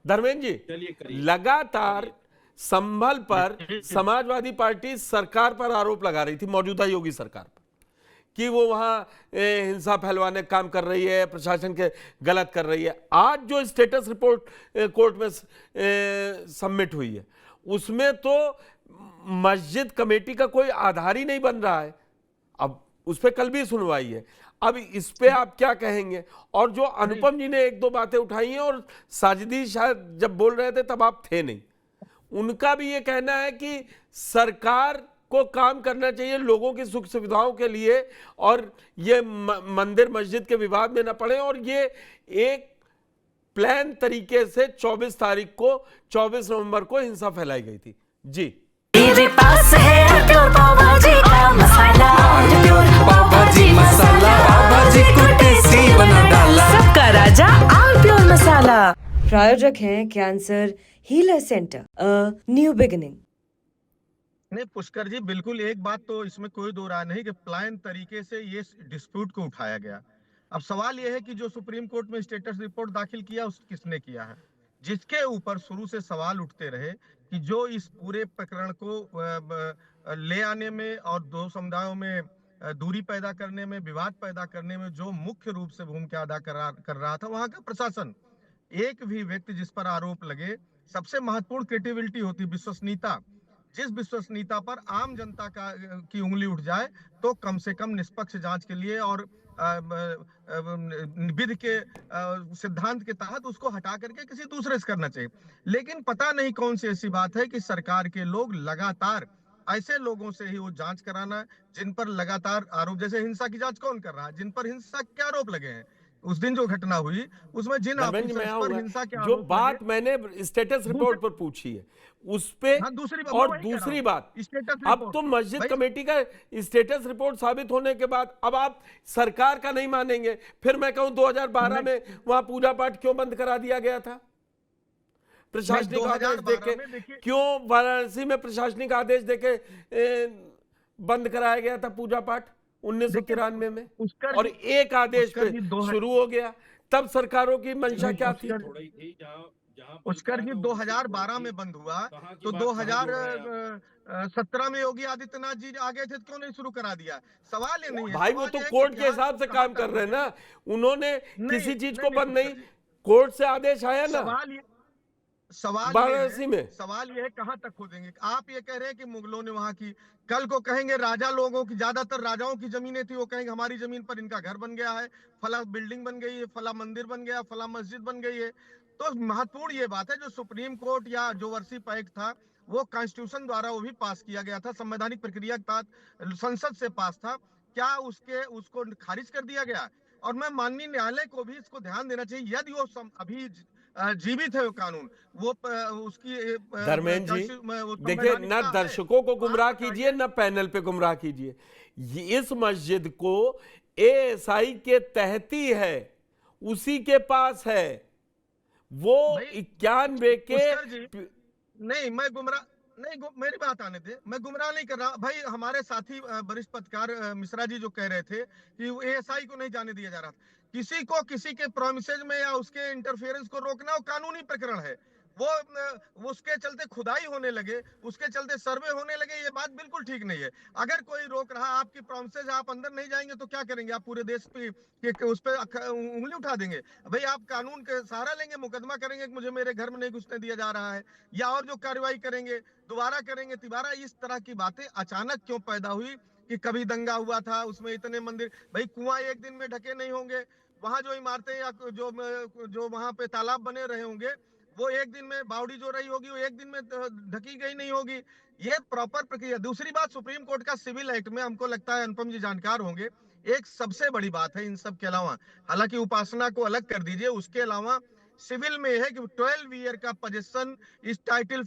धर्मेंद्र जी, लगातार संभल पर समाजवादी पार्टी सरकार पर आरोप लगा रही थी, मौजूदा योगी सरकार पर, कि वो वहां हिंसा फैलवाने का काम कर रही है, प्रशासन के गलत कर रही है। आज जो स्टेटस रिपोर्ट कोर्ट में सबमिट हुई है, उसमें तो मस्जिद कमेटी का कोई आधार ही नहीं बन रहा है। अब उस पर कल भी सुनवाई है, अब इस पे आप क्या कहेंगे? और जो अनुपम जी ने एक दो बातें उठाई हैं, और साजिदी शायद जब बोल रहे थे तब आप थे नहीं, उनका भी ये कहना है कि सरकार को काम करना चाहिए लोगों की सुख सुविधाओं के लिए, और ये मंदिर मस्जिद के विवाद में न पड़े। और ये एक प्लान तरीके से 24 तारीख को 24 नवंबर को हिंसा फैलाई गई थी। जी, मेरे पास है प्योर पाव भाजी का मसाला, प्योर पाव भाजी मसाला, पाव भाजी को टेस्टी बना डाला, सबका राजा आल प्योर मसाला। प्रायोजक हैं cancer healer centre, a new beginning. नहीं पुष्कर जी, बिल्कुल एक बात तो इसमें कोई दो राय नहीं कि प्लान तरीके से ये डिस्प्यूट को उठाया गया। अब सवाल ये है कि जो सुप्रीम कोर्ट में स्टेटस रिपोर्ट दाखिल किया उस किसने किया है, जिसके ऊपर शुरू से सवाल उठते रहे कि जो इस पूरे प्रकरण को ले आने में और दो समुदायों में दूरी पैदा करने में, विवाद पैदा करने में जो मुख्य रूप से भूमिका अदा कर रहा था वहां का प्रशासन। एक भी व्यक्ति जिस पर आरोप लगे, सबसे महत्वपूर्ण क्रेडिबिलिटी होती, विश्वसनीयता। जिस विश्वसनीयता पर आम जनता की उंगली उठ जाए तो कम से कम निष्पक्ष जांच के लिए और विधि के सिद्धांत के तहत उसको हटा करके किसी दूसरे से करना चाहिए। लेकिन पता नहीं कौन सी ऐसी बात है कि सरकार के लोग लगातार ऐसे लोगों से ही वो जांच कराना जिन पर लगातार आरोप, जैसे हिंसा की जांच कौन कर रहा है, जिन पर हिंसा के आरोप लगे हैं। उस दिन जो घटना हुई उसमें जिन ऑफिसर्स पर हिंसा के जो आरोप बात मैंने स्टेटस रिपोर्ट पर पूछी है उस पे, हाँ, दूसरी बात, और दूसरी बात, अब तो मस्जिद कमेटी का स्टेटस रिपोर्ट साबित होने के बाद अब आप सरकार का नहीं मानेंगे, फिर मैं कहूं 2012 में वहां पूजा पाठ क्यों बंद करा दिया गया था प्रशासनिक आदेश देके? क्यों वाराणसी में प्रशासनिक आदेश देके बंद कराया गया था पूजा पाठ 1993 में, और एक आदेश पे शुरू हो गया? तब सरकारों की मंशा क्या थी? पुष्कर जी 2012 में बंद हुआ तो 2017 में योगी आदित्यनाथ जी आ गए थे, क्यों नहीं शुरू करा दिया? सवाल ये नहीं है भाई, वो तो कोर्ट के हिसाब से काम कर रहे हैं ना, उन्होंने किसी चीज को बंद नहीं, कोर्ट से आदेश आया ना वाराणसी में। सवाल ये है कहां तक खोदेंगे? आप ये कह रहे हैं कि मुगलों ने वहां की, कल को कहेंगे राजा लोगों की, ज्यादातर राजाओं की जमीनें थी, वो कहेंगे हमारी जमीन पर इनका घर बन गया है, फला बिल्डिंग बन गई है, फला मंदिर बन गया, फला मस्जिद बन गई है। तो महत्वपूर्ण ये बात है, जो सुप्रीम कोर्ट या जो वर्षीप एक्ट था वो कॉन्स्टिट्यूशन द्वारा वो भी पास किया गया था, संवैधानिक प्रक्रिया के तहत संसद से पास था, क्या उसको खारिज कर दिया गया? और मैं माननीय न्यायालय को भी इसको ध्यान देना चाहिए, यदि वो अभी जीवित है वो कानून, वो उसकी धर्मेंद्र जी देखिए, न दर्शकों को गुमराह कीजिए न पैनल पे गुमराह कीजिए। इस मस्जिद को एएसआई के तहत ही है, उसी के पास है, वो 91 के नहीं, मैं गुमराह नहीं, मेरी बात आने दे, मैं गुमराह नहीं कर रहा भाई। हमारे साथी वरिष्ठ पत्रकार मिश्रा जी जो कह रहे थे कि एएसआई को नहीं जाने दिया जा रहा, किसी को किसी के प्रोमिसेज में या उसके इंटरफेरेंस को रोकना वो कानूनी प्रकरण है। वो उसके चलते खुदाई होने लगे, उसके चलते सर्वे होने लगे, ये बात बिल्कुल ठीक नहीं है। अगर कोई रोक रहा, आपकी प्रोमिसेज, आप अंदर नहीं जाएंगे तो क्या करेंगे? आप पूरे देश पे उस पर उंगली उठा देंगे? भाई आप कानून के सहारा लेंगे, मुकदमा करेंगे कि मुझे मेरे घर में नहीं घुसने दिया जा रहा है, या और जो कार्रवाई करेंगे, दोबारा करेंगे, तिबारा। इस तरह की बातें अचानक क्यों पैदा हुई कि कभी दंगा हुआ था उसमें इतने मंदिर? भाई कुआं एक दिन में ढके नहीं होंगे, वहां जो इमारतें या जो वहां पे तालाब बने रहे होंगे वो एक दिन में, बावड़ी जो रही होगी वो एक दिन में ढकी गई नहीं होगी। ये प्रॉपर प्रक्रिया। दूसरी बात, सुप्रीम कोर्ट का सिविल एक्ट में, हमको लगता है अनुपम जी जानकार होंगे, एक सबसे बड़ी बात है इन सब के अलावा, हालांकि उपासना को अलग कर दीजिए, उसके अलावा सिविल में है कि 12 ईयर का पोजीशन इस टाइटल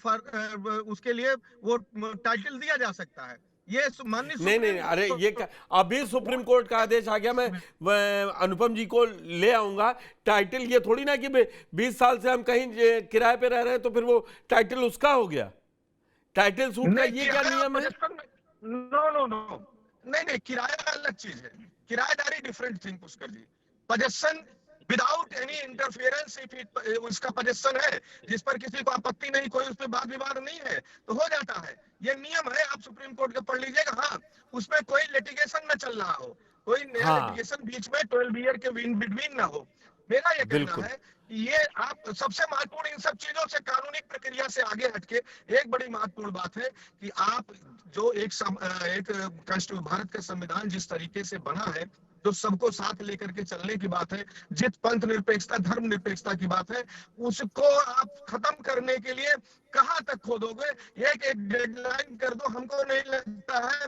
उसके लिए वो टाइटल दिया जा सकता है। ये नहीं, अरे ये अभी सुप्रीम कोर्ट का आदेश आ गया, मैं अनुपम जी को ले आऊंगा। टाइटल ये थोड़ी ना कि 20 साल से हम कहीं किराए पे रह रहे हैं तो फिर वो टाइटल उसका हो गया। टाइटल सूट का ये क्या नियम है? नो, नहीं, किराया अलग चीज है, किराएदारी डिफरेंट थिंग पुष्कर जी। पोजेशन विदाउट एनी इंटरफेरेंस, उसका पोजीशन है जिस पर किसी को आपत्ति नहीं, कोई उस पर वाद विवाद नहीं है, तो हो जाता है। ये नियम है, आप सुप्रीम कोर्ट का पढ़ लीजिएगा। हाँ, उसमें कोई लिटिगेशन न चल रहा हो, कोई नया हाँ लिटिगेशन बीच में 12 ईयर के इन बिटवीन ना हो। मेरा ये कहना बिल्कुल। है कि ये आप सबसे महत्वपूर्ण, इन सब चीजों से, कानूनी प्रक्रिया से आगे हटके एक बड़ी महत्वपूर्ण बात है कि आप जो एक भारत का संविधान जिस तरीके से बना है, जो सबको साथ लेकर के चलने की बात है, जित पंथ निरपेक्षता, धर्म निरपेक्षता की बात है, उसको आप खत्म करने के लिए कहां तक खोदोगे? एक डेडलाइन कर दो। हमको नहीं लगता है,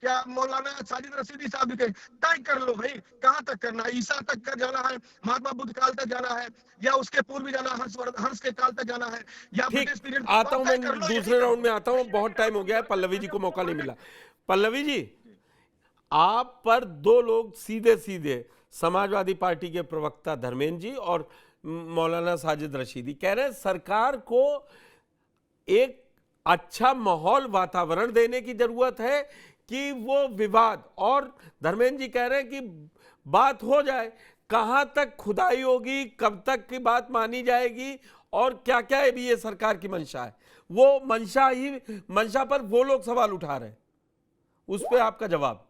क्या मौलाना साजिद रशीदी साहब भी कहे, तय कर लो भाई, कहां तक करना है? ईसा तक कर जाना है, महात्मा बुद्ध काल तक जाना है, या उसके पूर्व भी जाना, हर्ष के काल तक जाना है, या ठीक, ब्रिटिश पीरियड? आता हूं मैं तय कर लो, यही दूसरे करो। राउंड में आता हूं, बहुत टाइम हो गया है, पल्लवी जी को मौका नहीं मिला। पल्लवी जी, आप पर दो लोग सीधे सीधे, समाजवादी पार्टी के प्रवक्ता धर्मेंद्र जी और मौलाना साजिद रशीदी, कह रहे हैं सरकार को एक अच्छा माहौल, वातावरण देने की जरूरत है कि वो विवाद, और धर्मेंद्र जी कह रहे हैं कि बात हो जाए, कहां तक खुदाई होगी, कब तक की बात मानी जाएगी, और क्या क्या है भी ये सरकार की मंशा है। वो मंशा पर वो लोग सवाल उठा रहे हैं, उस पर आपका जवाब।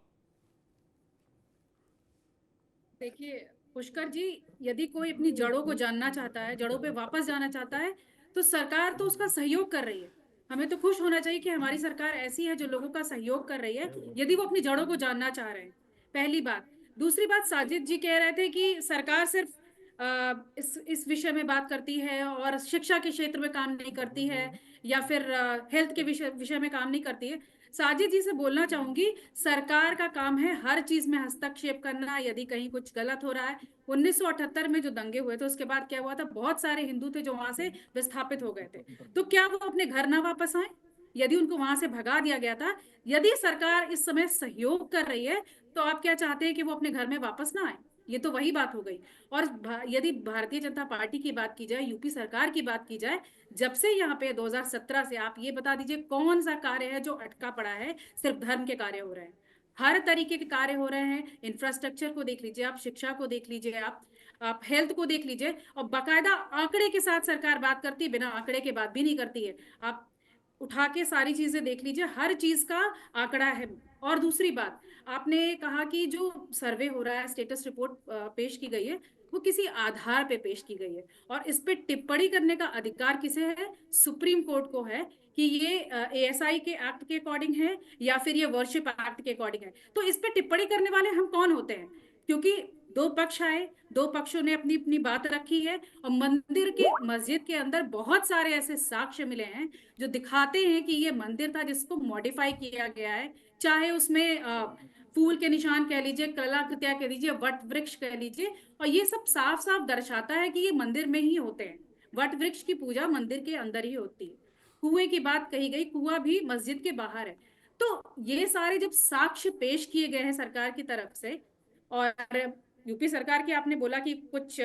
देखिए पुष्कर जी, यदि कोई अपनी जड़ों को जानना चाहता है, जड़ों पे वापस जाना चाहता है, तो सरकार तो उसका सहयोग कर रही है। हमें तो खुश होना चाहिए कि हमारी सरकार ऐसी है जो लोगों का सहयोग कर रही है, यदि वो अपनी जड़ों को जानना चाह रहे हैं। पहली बात। दूसरी बात, साजिद जी कह रहे थे कि सरकार सिर्फ इस विषय में बात करती है और शिक्षा के क्षेत्र में काम नहीं करती है, या फिर हेल्थ के विषय में काम नहीं करती है। साजिद जी से बोलना चाहूंगी, सरकार का काम है हर चीज में हस्तक्षेप करना यदि कहीं कुछ गलत हो रहा है। 1978 में जो दंगे हुए थे, उसके बाद क्या हुआ था, बहुत सारे हिंदू थे जो वहां से विस्थापित हो गए थे। तो क्या वो अपने घर ना वापस आए? यदि उनको वहां से भगा दिया गया था, यदि सरकार इस समय सहयोग कर रही है, तो आप क्या चाहते हैं कि वो अपने घर में वापस ना आए? ये तो वही बात हो गई। और यदि भारतीय जनता पार्टी की बात की जाए, यूपी सरकार की बात की जाए, जब से यहाँ पे 2017 से, आप ये बता दीजिए कौन सा कार्य है जो अटका पड़ा है? सिर्फ धर्म के कार्य हो रहे हैं, हर तरीके के कार्य हो रहे हैं। इंफ्रास्ट्रक्चर को देख लीजिए आप, शिक्षा को देख लीजिए आप हेल्थ को देख लीजिए, और बाकायदा आंकड़े के साथ सरकार बात करती है, बिना आंकड़े के बात भी नहीं करती है। आप उठा के सारी चीजें देख लीजिए, हर चीज का आंकड़ा है। और दूसरी बात, आपने कहा कि जो सर्वे हो रहा है, स्टेटस रिपोर्ट पेश की गई है, वो किसी आधार पे पेश की गई है, और इस पे टिप्पणी करने का अधिकार किसे है? सुप्रीम कोर्ट को है कि ये एएसआई के एक्ट के अकॉर्डिंग है या फिर ये वर्शिप एक्ट के अकॉर्डिंग है। तो इस पे टिप्पणी करने वाले हम कौन होते हैं? क्योंकि दो पक्ष आए, दो पक्षों ने अपनी अपनी बात रखी है, और मस्जिद के अंदर बहुत सारे ऐसे साक्ष्य मिले हैं जो दिखाते हैं कि ये मंदिर था जिसको मॉडिफाई किया गया है। चाहे उसमें फूल के निशान कह लीजिए, कलाकृतियां कह लीजिए, वट वृक्ष कह लीजिए, और ये सब साफ साफ दर्शाता है कि ये मंदिर में ही होते हैं। वट वृक्ष की पूजा मंदिर के अंदर ही होती है। कुएं की बात कही गई, कुआं भी मस्जिद के बाहर है। तो ये सारे जब साक्ष्य पेश किए गए हैं सरकार की तरफ से, और यूपी सरकार की आपने बोला कि कुछ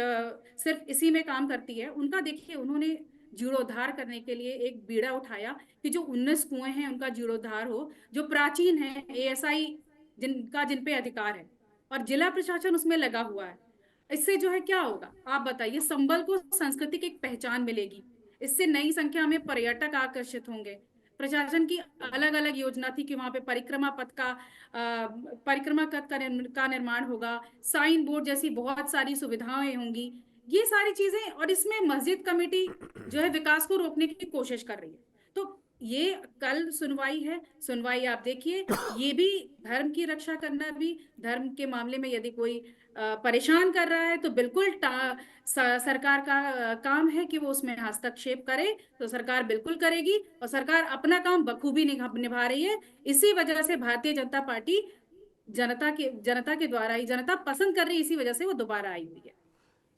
सिर्फ इसी में काम करती है, उनका देखिए, उन्होंने जीर्णोद्धार करने के लिए एक बीड़ा उठाया कि जो 19 कुएं हैं उनका जीर्णोद्धार हो, जो प्राचीन है, एएसआई जिन पे अधिकार है, और जिला प्रशासन उसमें लगा हुआ है। इससे जो है क्या होगा आप बताइए? संबल को संस्कृति की एक पहचान मिलेगी, इससे नई संख्या में पर्यटक आकर्षित होंगे। प्रशासन की अलग अलग योजना थी कि वहां पे परिक्रमा पथ का निर्माण होगा, साइन बोर्ड जैसी बहुत सारी सुविधाएं होंगी, ये सारी चीजें। और इसमें मस्जिद कमेटी जो है विकास को रोकने की कोशिश कर रही है। तो ये कल सुनवाई है, सुनवाई आप देखिए, ये भी धर्म की रक्षा करना भी, धर्म के मामले में यदि कोई परेशान कर रहा है तो बिल्कुल सरकार का काम है कि वो उसमें हस्तक्षेप करे, तो सरकार बिल्कुल करेगी, और सरकार अपना काम बखूबी निभा रही है। इसी वजह से भारतीय जनता पार्टी जनता के द्वारा ही, जनता पसंद कर रही है, इसी वजह से वो दोबारा आई हुई है।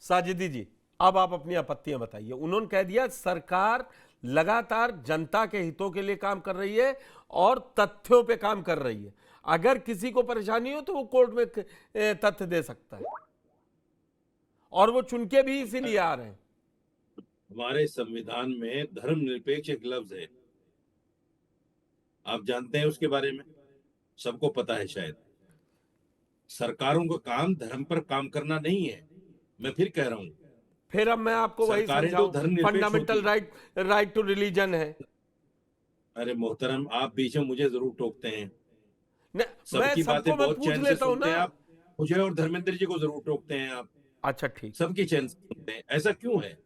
साजिदी जी, अब आप अपनी आपत्तियां बताइए। उन्होंने कह दिया सरकार लगातार जनता के हितों के लिए काम कर रही है और तथ्यों पे काम कर रही है, अगर किसी को परेशानी हो तो वो कोर्ट में तथ्य दे सकता है, और वो चुन के भी इसीलिए आ रहे हैं। हमारे संविधान में धर्मनिरपेक्ष एक लफ्ज है, आप जानते हैं उसके बारे में? सबको पता है शायद। सरकारों का काम धर्म पर काम करना नहीं है, मैं फिर कह रहा हूँ, फिर अब मैं आपको वही सरकारें तो समझाऊं, धर्मनिरपेक्ष फंडामेंटल होती राइट टू रिलीजन है। अरे मोहतरम, आप बीच में मुझे जरूर टोकते हैं। मैं सबकी बातें सबको मैं बहुत पूछ चैन से लेता हूँ सुनते हैं ना। आप, मुझे और धर्मेंद्र जी को जरूर टोकते हैं आप। अच्छा ठीक। सबकी चैन से सुनते हैं, ऐसा क्यों है?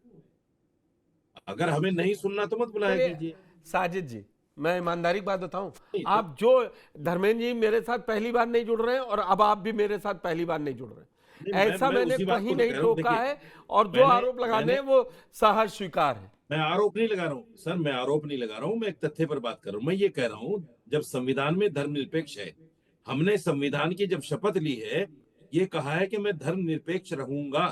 अगर हमें नहीं सुनना तो मत बुलाया चलिए, कीजिए। साजिद जी, मैं ईमानदारी की बात बताऊं, नहीं, आप जो धर्मेंद्र जी मेरे साथ पहली बार नहीं जुड़ रहे हैं और अब आप भी मेरे साथ पहली बार नहीं जुड़ रहे हैं, नहीं, ऐसा मैं मैंने उसी बात कहीं को तो नहीं कह रहा हूं, टोका देखिए, है। और जो आरोप लगाने हैं वो सहज स्वीकार है। मैं आरोप नहीं लगा रहा हूँ सर, मैं आरोप नहीं लगा रहा हूँ, मैं एक तथ्य पर बात कर रहा हूँ। मैं ये कह रहा हूँ, जब संविधान में धर्मनिरपेक्ष है, हमने संविधान की जब शपथ ली है, ये कहा है कि मैं धर्मनिरपेक्ष रहूंगा,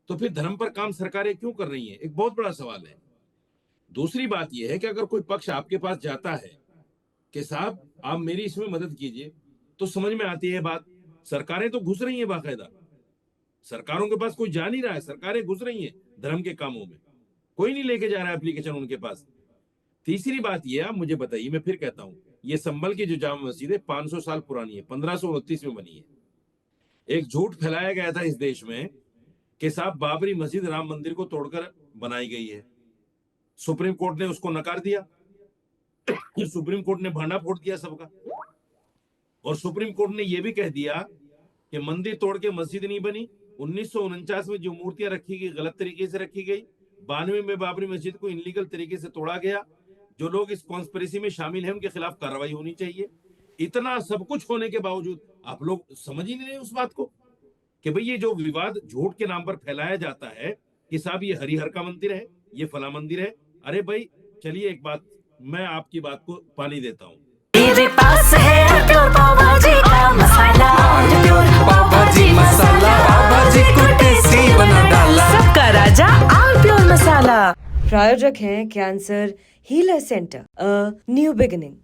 तो फिर धर्म पर काम सरकारें क्यों कर रही हैं? एक बहुत बड़ा सवाल है। दूसरी बात यह है कि अगर कोई पक्ष आपके पास जाता है कि साहब आप मेरी इसमें मदद कीजिए, तो समझ में आती है बात। सरकारें तो घुस रही हैं बाकायदा, सरकारों के पास कोई जा नहीं रहा है, सरकारें घुस रही हैं धर्म के कामों में, कोई नहीं लेके जा रहा है एप्लीकेशन उनके पास। तीसरी बात यह, आप मुझे बताइए, मैं फिर कहता हूं, ये संभल की जो जामा मस्जिद है 500 साल पुरानी है, 1529 में बनी है। एक झूठ फैलाया गया था इस देश में कि साहब बाबरी मस्जिद राम मंदिर को तोड़कर बनाई गई है। सुप्रीम कोर्ट ने उसको नकार दिया। सुप्रीम कोर्ट ने भांडा फोड़ दिया सबका, और सुप्रीम कोर्ट ने यह भी कह दिया कि मंदिर तोड़ के मस्जिद नहीं बनी। 1949 में जो मूर्तियां रखी गई गलत तरीके से रखी गई, 92 में बाबरी मस्जिद को इनलीगल तरीके से तोड़ा गया। जो लोग इस कॉन्स्पिरेसी में शामिल हैं उनके खिलाफ कार्रवाई होनी चाहिए। इतना सब कुछ होने के बावजूद आप लोग समझ ही नहीं रहे उस बात को कि भाई ये जो विवाद झूठ के नाम पर फैलाया जाता है कि साहब ये हरिहर का मंदिर है, ये फला मंदिर है। अरे भाई चलिए, एक बात, मैं आपकी बात को पानी देता हूँ। मेरे पास है प्योर पाव भाजी का मसाला, प्योर पाव भाजी मसाला, पाव भाजी को टेस्टी बना डाला, सबका राजा ऑल प्योर मसाला। प्रायोजक हैं cancer healer centre, a new beginning.